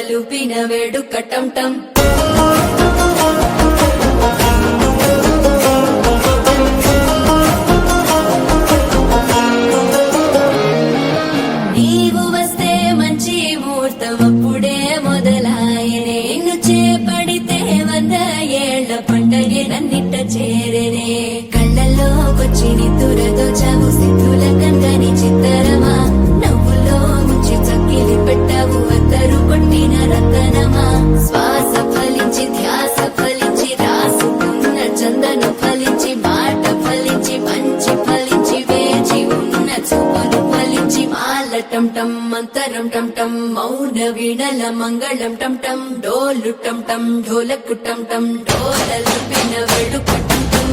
డోలలుపిన వేడుక టం టం నీవు వస్తే మంచి ముహూర్తం అప్పుడే మొదలాయనే నిన్ను చేపడితే 100 ఏళ్ల పండగే నన్నిట్ట చేరేనే కళ్ళల్లోకొచ్చి నిద్దురదోచావు సిద్ధుల కందని చిత్తరమా నవ్వులో ముంచి చక్కిలి పెట్టావు అత్తరు కొట్టిన రతనమా శ్వాస ఫలించి ధ్యాస ఫలించి రాసుకున్న చందను ఫలించి మాట ఫలించి మంచి ఫలించి వేచి ఉన్న చూపులు ఫలించి మాల టం టం మంతరం టం టం మౌన వీణల మంగళం టం టం డోలు టం టం ఢోలకు టం టం డోలలుపిన వేడుక టం టం